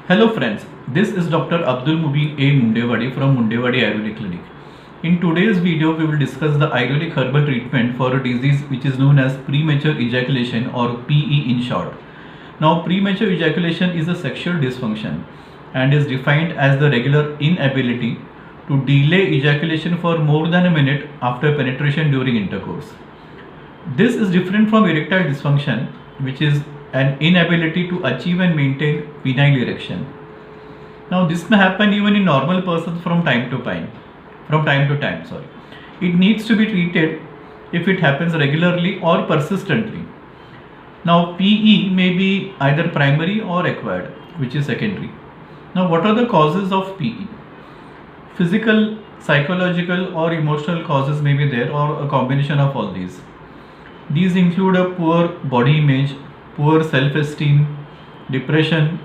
Hello friends, this is Dr. Abdul Mubin A. Mundewadi from Mundewadi Ayurvedic Clinic. In today's video, we will discuss the Ayurvedic herbal treatment for a disease which is known as premature ejaculation or PE in short. Now, premature ejaculation is a sexual dysfunction and is defined as the regular inability to delay ejaculation for more than a minute after penetration during intercourse. This is different from erectile dysfunction, which is an inability to achieve and maintain penile erection. Now, this may happen even in normal persons from time to time. It needs to be treated if it happens regularly or persistently. Now, PE may be either primary or acquired, which is secondary. Now, what are the causes of PE? Physical, psychological, or emotional causes may be there, or a combination of all these. These include a poor body image, poor self-esteem, depression,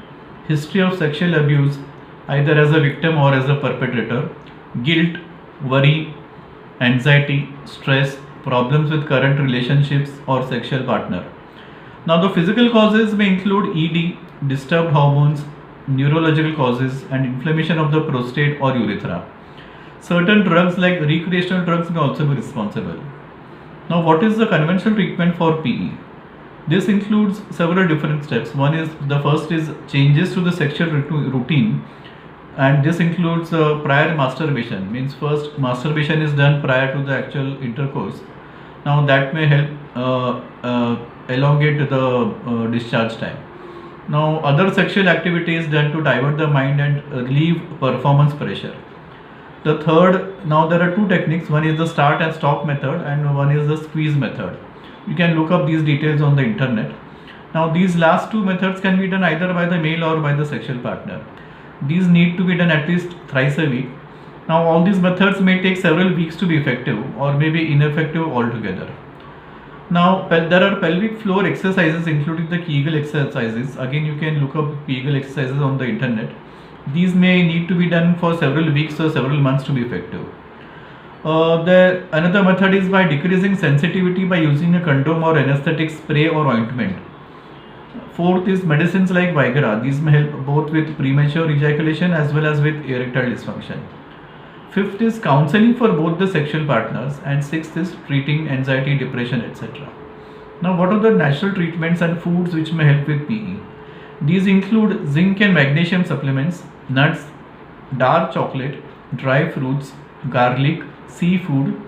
history of sexual abuse, either as a victim or as a perpetrator, guilt, worry, anxiety, stress, problems with current relationships or sexual partner. Now, the physical causes may include ED, disturbed hormones, neurological causes, and inflammation of the prostate or urethra. Certain drugs like recreational drugs may also be responsible. Now, what is the conventional treatment for PE? This includes several different steps. The first is changes to the sexual routine, and this includes prior masturbation. Means first masturbation is done prior to the actual intercourse. Now that may help elongate the discharge time. Now other sexual activities done to divert the mind and relieve performance pressure. The third, now there are two techniques. One is the start and stop method, and one is the squeeze method. You can look up these details on the internet. Now these last two methods can be done either by the male or by the sexual partner. These need to be done at least thrice a week. Now all these methods may take several weeks to be effective or may be ineffective altogether. Now there are pelvic floor exercises including the Kegel exercises. Again, you can look up Kegel exercises on the internet. These may need to be done for several weeks or several months to be effective. Another method is by decreasing sensitivity by using a condom or anesthetic spray or ointment. Fourth is medicines like Viagra. These may help both with premature ejaculation as well as with erectile dysfunction. Fifth is counseling for both the sexual partners, and sixth is treating anxiety, depression, etc. Now, what are the natural treatments and foods which may help with PE? These include zinc and magnesium supplements, nuts, dark chocolate, dry fruits, garlic, seafood,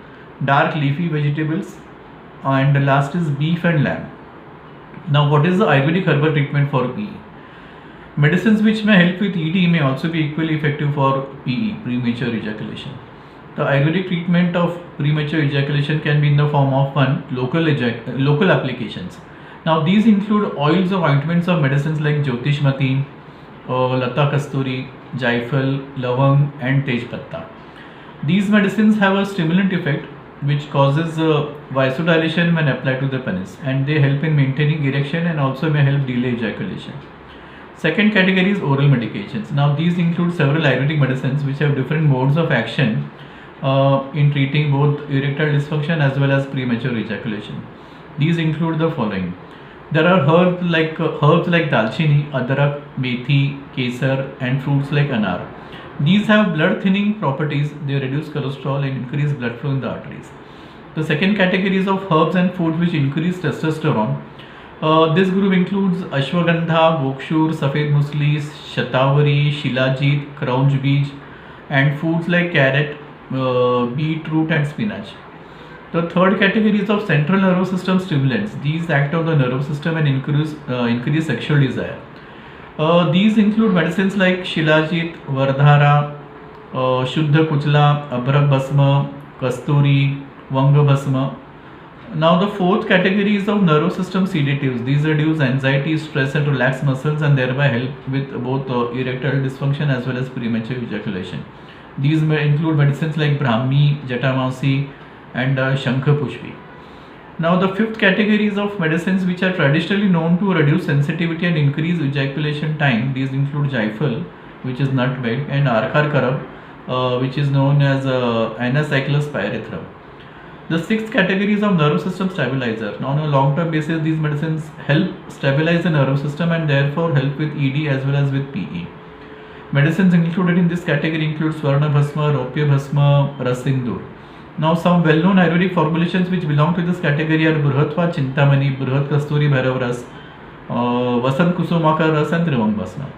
dark leafy vegetables, and the last is beef and lamb. Now, what is the Ayurvedic herbal treatment for PE? Medicines which may help with ED may also be equally effective for PE, premature ejaculation. The Ayurvedic treatment of premature ejaculation can be in the form of local applications. Now, these include oils or ointments of medicines like Jyotishmati, Lata Kasturi, Jaifal, Lavang, and Tejpatta. These medicines have a stimulant effect which causes vasodilation when applied to the penis, and they help in maintaining erection and also may help delay ejaculation. Second category is oral medications. Now these include several Ayurvedic medicines which have different modes of action in treating both erectile dysfunction as well as premature ejaculation. These include the following. There are herbs like dalchini, adrak, methi, kesar, and fruits like anar. These have blood thinning properties. They reduce cholesterol and increase blood flow in the arteries. The second category is of herbs and foods which increase testosterone. This group includes ashwagandha, gokshur, safed musli, shatavari, shilajit, kraunj beej, and foods like carrot, beetroot, and spinach. The third category is of central nervous system stimulants. These act on the nervous system and increase sexual desire. These include medicines like shilajit, vardhara, shuddha kuchla, abrak basma, kasturi, vanga basma. Now the fourth category is of nervous system sedatives. These reduce anxiety, stress, and relax muscles, and thereby help with both erectile dysfunction as well as premature ejaculation. These may include medicines like Brahmi, Jatamausi, and Shankha Pushpi. Now the fifth category is of medicines which are traditionally known to reduce sensitivity and increase ejaculation time. These include Jaifal, which is nutmeg, and Arkhar Karab, which is known as Anacyclus pyrethrum. The sixth category is of nervous system stabilizer. Now, on a long-term basis, these medicines help stabilize the nervous system and therefore help with ED as well as with PE. Medicines included in this category include Swarna Bhasma, Raupya Bhasma, Rasindur. Now, some well-known Ayurvedic formulations which belong to this category are Bruhatva Chintamani, Bruhat Kasturi Bhairav Ras, Vasant Kusumaka Ras, and Trivang Bhasma.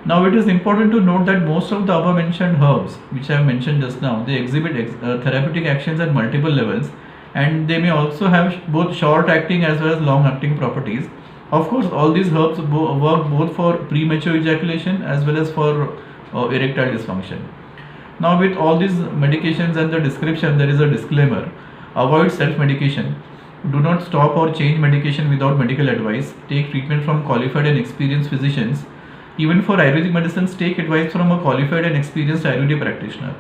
Now, it is important to note that most of the above mentioned herbs, which I have mentioned just now, they exhibit therapeutic actions at multiple levels, and they may also have both short-acting as well as long-acting properties. Of course, all these herbs work both for premature ejaculation as well as for erectile dysfunction. Now, with all these medications and the description, there is a disclaimer. Avoid self-medication. Do not stop or change medication without medical advice. Take treatment from qualified and experienced physicians. Even for Ayurvedic medicines, take advice from a qualified and experienced Ayurvedic practitioner.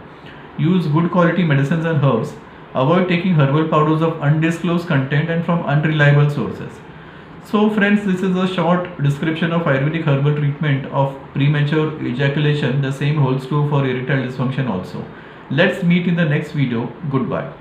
Use good quality medicines and herbs. Avoid taking herbal powders of undisclosed content and from unreliable sources. So friends, this is a short description of Ayurvedic herbal treatment of premature ejaculation. The same holds true for erectile dysfunction also. Let's meet in the next video. Goodbye.